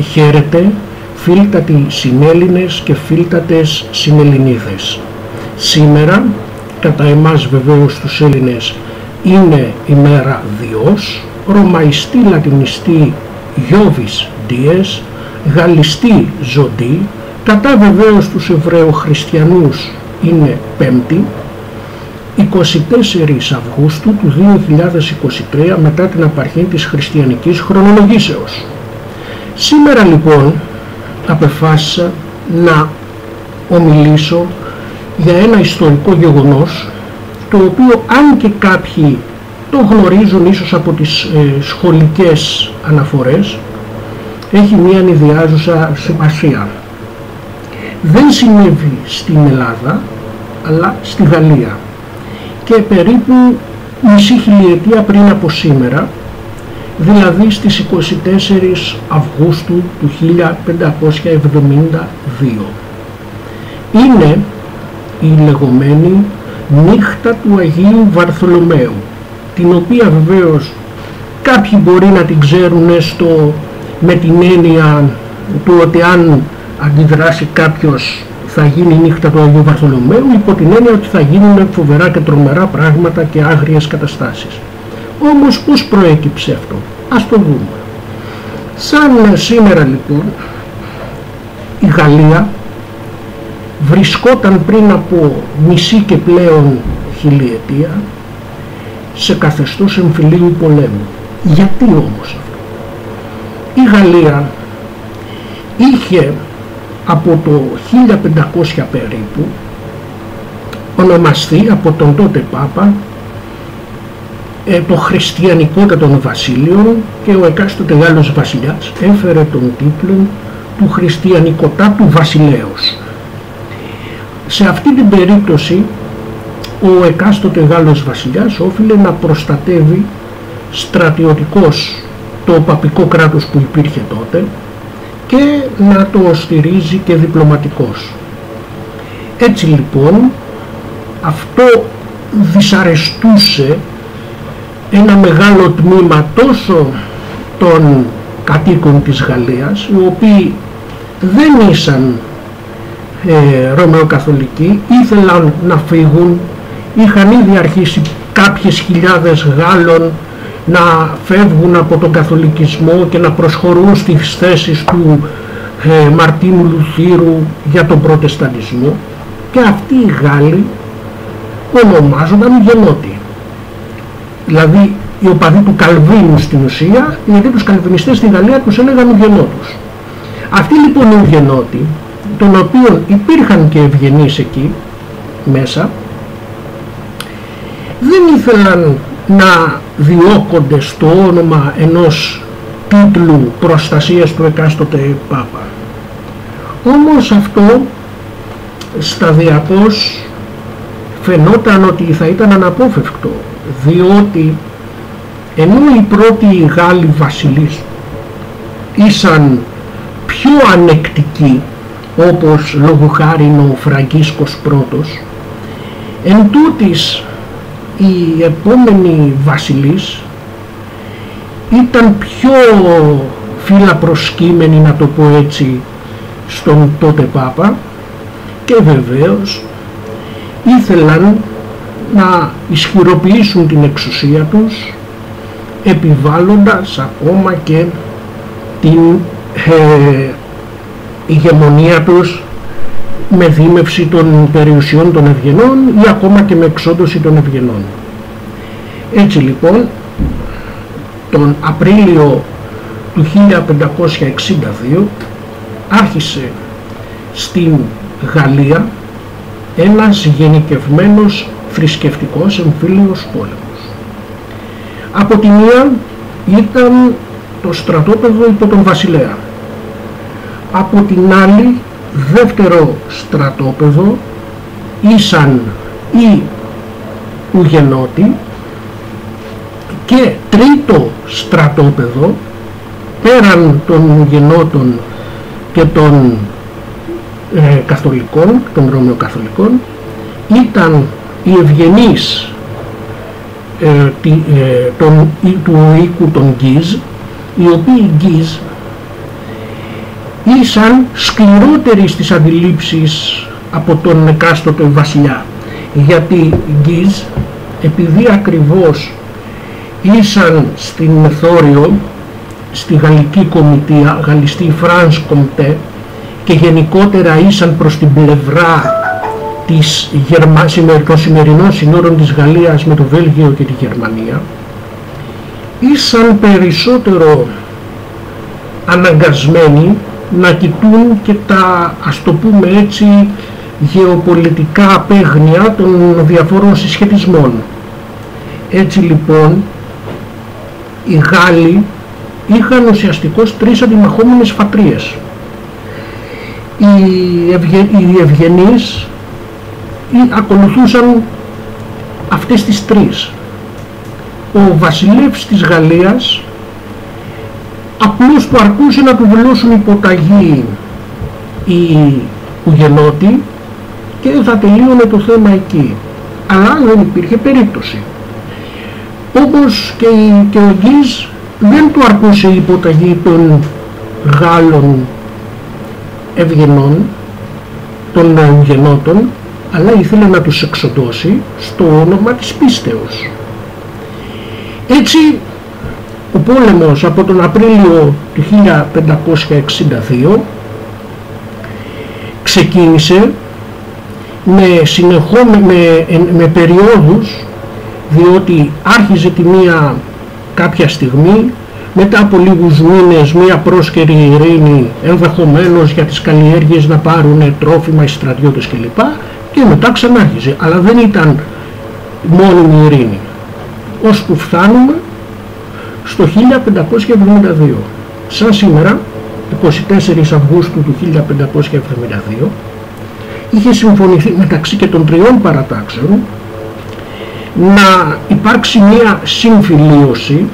Χαίρετε, φίλτατοι συνέλληνες και φίλτατες συνελληνίδες. Σήμερα, κατά εμάς βεβαίως τους Έλληνες, είναι ημέρα Διός, ρωμαϊστή λατινιστή Ιώβης Δίες, γαλλιστή Ζοντή, κατά βεβαίως τους Εβραίους-Χριστιανούς είναι Πέμπτη, 24 Αυγούστου του 2023 μετά την απαρχή της χριστιανικής χρονολογήσεως. Σήμερα λοιπόν απεφάσισα να ομιλήσω για ένα ιστορικό γεγονός, το οποίο αν και κάποιοι το γνωρίζουν ίσως από τις σχολικές αναφορές, έχει μια ανιδιάζουσα σημασία. Δεν συνέβη στην Ελλάδα, αλλά στη Γαλλία, και περίπου μισή χιλιετία πριν από σήμερα, δηλαδή στις 24 Αυγούστου του 1572. Είναι η λεγόμενη νύχτα του Αγίου Βαρθολομαίου, την οποία βεβαίως κάποιοι μπορεί να την ξέρουν με την έννοια του ότι αν αντιδράσει κάποιος θα γίνει η νύχτα του Αγίου Βαρθολομαίου, υπό την έννοια ότι θα γίνουν φοβερά και τρομερά πράγματα και άγριες καταστάσεις. Όμως πώς προέκυψε αυτό? Ας το δούμε. Σαν σήμερα λοιπόν η Γαλλία βρισκόταν πριν από μισή και πλέον χιλιετία σε καθεστώς εμφυλίου πολέμου. Γιατί όμως αυτό? Η Γαλλία είχε από το 1500 περίπου ονομαστεί από τον τότε Πάπα το χριστιανικότατον βασίλειον, και ο εκάστοτε Γάλλος βασιλιάς έφερε τον τίτλο του χριστιανικοτάτου βασιλέως. Σε αυτή την περίπτωση ο εκάστοτε Γάλλος βασιλιάς όφιλε να προστατεύει στρατιωτικός το παπικό κράτος που υπήρχε τότε και να το στηρίζει και διπλωματικός. Έτσι λοιπόν αυτό δυσαρεστούσε ένα μεγάλο τμήμα τόσο των κατοίκων της Γαλλίας, οι οποίοι δεν ήσαν Ρωμαιοκαθολικοί, ήθελαν να φύγουν, είχαν ήδη αρχίσει κάποιες χιλιάδες Γάλλων να φεύγουν από τον καθολικισμό και να προσχωρούν στις θέσεις του Μαρτίνου Λουθύρου για τον προτεσταντισμό, και αυτοί οι Γάλλοι ονομάζονταν Γενότοι, δηλαδή οι οπαδοί του Καλβίνου στην ουσία, γιατί τους καλβινιστές στην Γαλλία τους έλεγαν Ουγενότους. Αυτοί λοιπόν οι Ουγενότοι, των οποίων υπήρχαν και ευγενείς εκεί μέσα, δεν ήθελαν να διώκονται στο όνομα ενός τίτλου προστασίας του εκάστοτε Πάπα. Όμως αυτό σταδιακώς φαινόταν ότι θα ήταν αναπόφευκτο, διότι ενώ οι πρώτοι Γάλλοι βασιλείς ήσαν πιο ανεκτικοί, όπως λόγου χάριν ο Φραγκίσκος πρώτος, εν τούτης οι επόμενοι βασιλείς ήταν πιο φιλαπροσκύμενοι, να το πω έτσι, στον τότε Πάπα, και βεβαίως ήθελαν να ισχυροποιήσουν την εξουσία τους, επιβάλλοντας ακόμα και την ηγεμονία τους με δίμευση των περιουσιών των ευγενών ή ακόμα και με εξόντωση των ευγενών. Έτσι λοιπόν τον Απρίλιο του 1562 άρχισε στην Γαλλία ένας γενικευμένος θρησκευτικός εμφύλιος πόλεμος. Από τη μία ήταν το στρατόπεδο υπό τον βασιλέα, από την άλλη δεύτερο στρατόπεδο ήσαν οι Ουγενότοι, και τρίτο στρατόπεδο πέραν των Ουγενότων και των καθολικών, των Ρωμαιοκαθολικών, ήταν οι ευγενείς του οίκου των Γκίζ, οι οποίοι Γκίζ ήσαν σκληρότεροι στις αντιλήψεις από τον εκάστοτε βασιλιά, γιατί Γκίζ, επειδή ακριβώς ήσαν στην Μεθόριο, στη γαλλική κομιτεία, γαλλιστή France Comté, και γενικότερα ήσαν προς την πλευρά των σημερινών συνόρων της Γαλλίας με το Βέλγιο και τη Γερμανία, ήσαν περισσότερο αναγκασμένοι να κοιτούν και τα, ας το πούμε έτσι, γεωπολιτικά απέγνια των διαφόρων συσχετισμών. Έτσι λοιπόν οι Γάλλοι είχαν ουσιαστικώς τρεις αντιμαχόμενες φατρίες. Οι ευγενείς ακολουθούσαν αυτές τις τρεις. Ο βασιλεύς της Γαλλίας απλώς του αρκούσε να του δηλώσουν υποταγή οι Ουγενότοι και θα τελείωνε το θέμα εκεί. Αλλά δεν υπήρχε περίπτωση. Όπως και ο Γκίζ δεν του αρκούσε η υποταγή των Γάλλων ευγενών, των Ουγενότων, αλλά ήθελε να τους εξοντώσει στο όνομα της πίστεως. Έτσι ο πόλεμος από τον Απρίλιο του 1562 ξεκίνησε με περιόδους, διότι άρχιζε τη μία κάποια στιγμή, μετά από λίγους μήνες μία πρόσκαιρη ειρήνη, ενδεχομένως για τις καλλιέργειες να πάρουν τρόφιμα οι στρατιώτες κλπ, και μετά ξανάρχιζε, αλλά δεν ήταν μόνιμη ειρήνη, ώσπου φτάνουμε στο 1572. Σαν σήμερα, 24 Αυγούστου του 1572, είχε συμφωνηθεί μεταξύ και των τριών παρατάξεων να υπάρξει μία συμφιλίωση,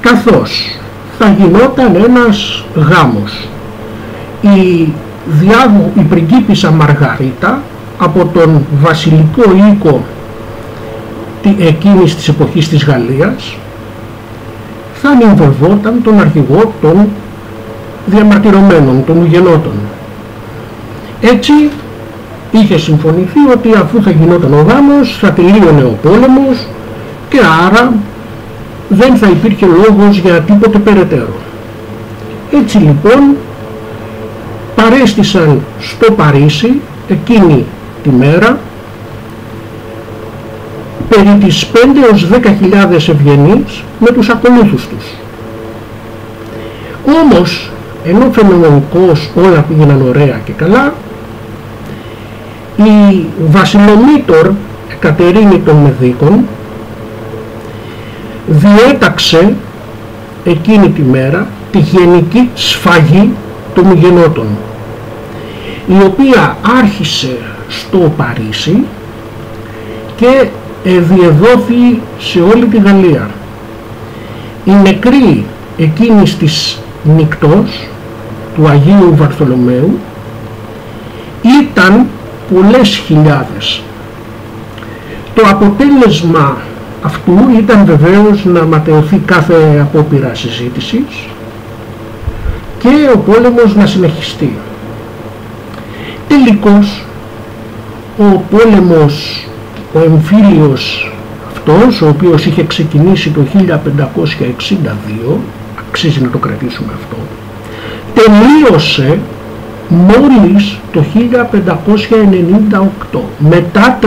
καθώς θα γινόταν ένας γάμος. Η πριγκίπισσα Μαργαρίτα από τον βασιλικό οίκο εκείνης της εποχής της Γαλλίας θα νυμφευόταν τον αρχηγό των διαμαρτυρωμένων, των Ουγενότων. Έτσι είχε συμφωνηθεί ότι αφού θα γινόταν ο γάμος θα τελείωνε ο πόλεμος και άρα δεν θα υπήρχε λόγος για τίποτε περαιτέρω. Έτσι λοιπόν παρέστησαν στο Παρίσι εκείνη τη μέρα περί τις 5 έως 10.000 ευγενείς με τους ακολούθους τους. Όμως, ενώ φαινομενικώς όλα πήγαιναν ωραία και καλά, η βασιλομήτωρ Κατερίνη των Μεδίκων διέταξε εκείνη τη μέρα τη γενική σφαγή των Ουγενότων, η οποία άρχισε στο Παρίσι και διεδόθη σε όλη τη Γαλλία. Οι νεκροί εκείνης της νυκτός του Αγίου Βαρθολομαίου ήταν πολλές χιλιάδες. Το αποτέλεσμα αυτού ήταν βεβαίως να ματαιωθεί κάθε απόπειρα συζήτησης και ο πόλεμος να συνεχιστεί. Τελικώς ο πόλεμος, ο εμφύλιος αυτός, ο οποίος είχε ξεκινήσει το 1562, αξίζει να το κρατήσουμε αυτό, τελείωσε μόλις το 1598, μετά 36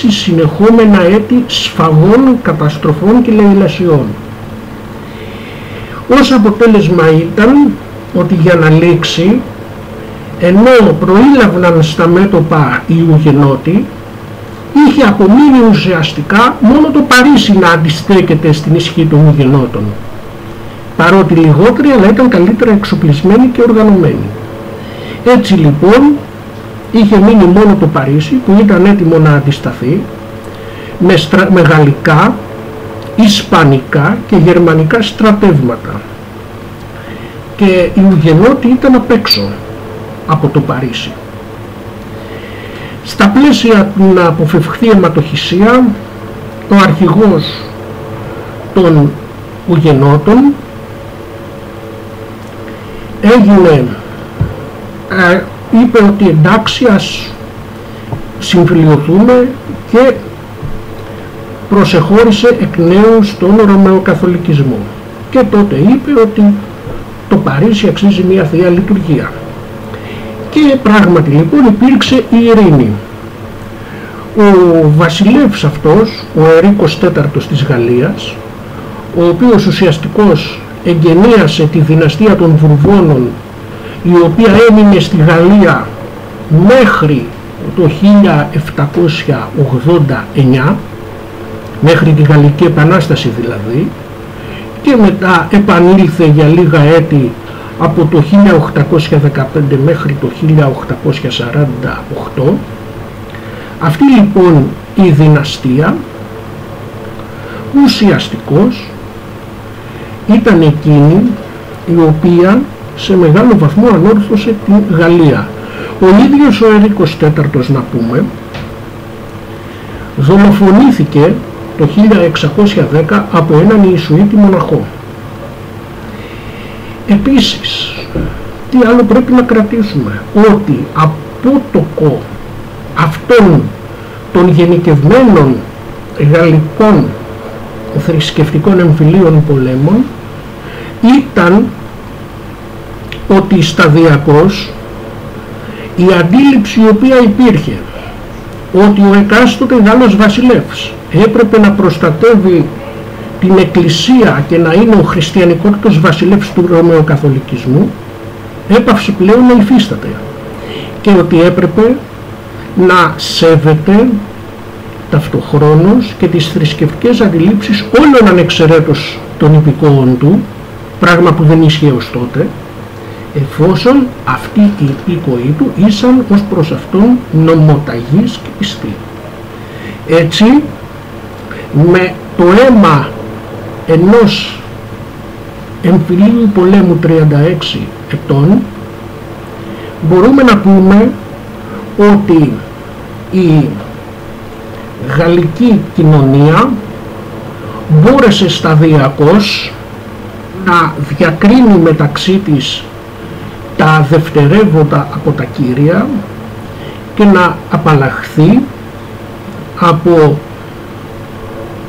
συνεχόμενα έτη σφαγών, καταστροφών και λαιλασιών. Ως αποτέλεσμα ήταν ότι για να λήξει, ενώ προήλαβαν στα μέτωπα οι Ουγενότοι, είχε απομείνει ουσιαστικά μόνο το Παρίσι να αντιστέκεται στην ισχύ των Ουγενότων, παρότι λιγότεροι αλλά ήταν καλύτερα εξοπλισμένοι και οργανωμένοι. Έτσι λοιπόν είχε μείνει μόνο το Παρίσι που ήταν έτοιμο να αντισταθεί με γαλλικά, ισπανικά και γερμανικά στρατεύματα, και οι Ουγενότοι ήταν απ' έξω από το Παρίσι. Στα πλαίσια του να αποφευχθεί αιματοχυσία, ο αρχηγός των Ουγενότων είπε ότι εντάξει, ας συμφιλιωθούμε, και προσεχώρησε εκ νέου στον Ρωμαιοκαθολικισμό. Και τότε είπε ότι το Παρίσι αξίζει μια Θεία Λειτουργία. Και πράγματι λοιπόν υπήρξε η ειρήνη. Ο βασιλεύς αυτός, ο Ερίκος IV της Γαλλίας, ο οποίος ουσιαστικώς εγγενίασε τη δυναστεία των Βουρβώνων, η οποία έμεινε στη Γαλλία μέχρι το 1789, μέχρι τη Γαλλική Επανάσταση δηλαδή, και μετά επανήλθε για λίγα έτη από το 1815 μέχρι το 1848. Αυτή λοιπόν η δυναστεία ουσιαστικώς ήταν εκείνη η οποία σε μεγάλο βαθμό ανόρθωσε την Γαλλία. Ο ίδιος ο Ερίκος IV, να πούμε, δολοφονήθηκε το 1610 από έναν Ιησουήτη μοναχό. Επίσης, τι άλλο πρέπει να κρατήσουμε? Ότι απότοκο αυτών των γενικευμένων γαλλικών θρησκευτικών εμφυλίων πολέμων ήταν ότι σταδιακώς η αντίληψη η οποία υπήρχε ότι ο εκάστοτε Γάλλος βασιλεύς έπρεπε να προστατεύει την Εκκλησία και να είναι ο χριστιανικότητος βασιλεύς του Ρωμαιοκαθολικισμού έπαυσε πλέον να υφίσταται, και ότι έπρεπε να σέβεται ταυτοχρόνως και τις θρησκευτικές αντιλήψεις όλων ανεξαιρέτως των υπηκόων του, πράγμα που δεν ίσχυε ως τότε, εφόσον αυτοί οι υπήκοοι του ήσαν ως προς αυτόν νομοταγείς και πιστοί. Έτσι, με το αίμα ενός εμφυλίου πολέμου 36 ετών, μπορούμε να πούμε ότι η γαλλική κοινωνία μπόρεσε σταδιακώς να διακρίνει μεταξύ της τα δευτερεύοντα από τα κύρια και να απαλλαχθεί από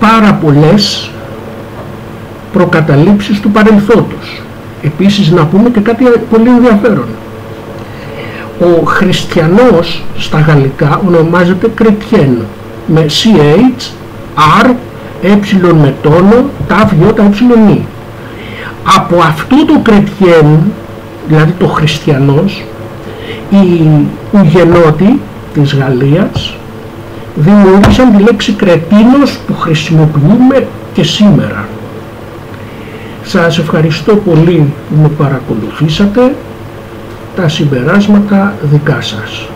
πάρα πολλές προκαταλήψεις του παρελθόντος. Επίσης να πούμε και κάτι πολύ ενδιαφέρον. Ο χριστιανός στα γαλλικά ονομάζεται Chrétien, με CH, R, ε με τόνο, ταφ, ιώτα, ε. Από αυτό το Chrétien, δηλαδή το χριστιανός, οι ουγενότοι της Γαλλίας δημιούργησαν τη λέξη κρετίνος που χρησιμοποιούμε και σήμερα. Σας ευχαριστώ πολύ που με παρακολουθήσατε. Τα συμπεράσματα δικά σας.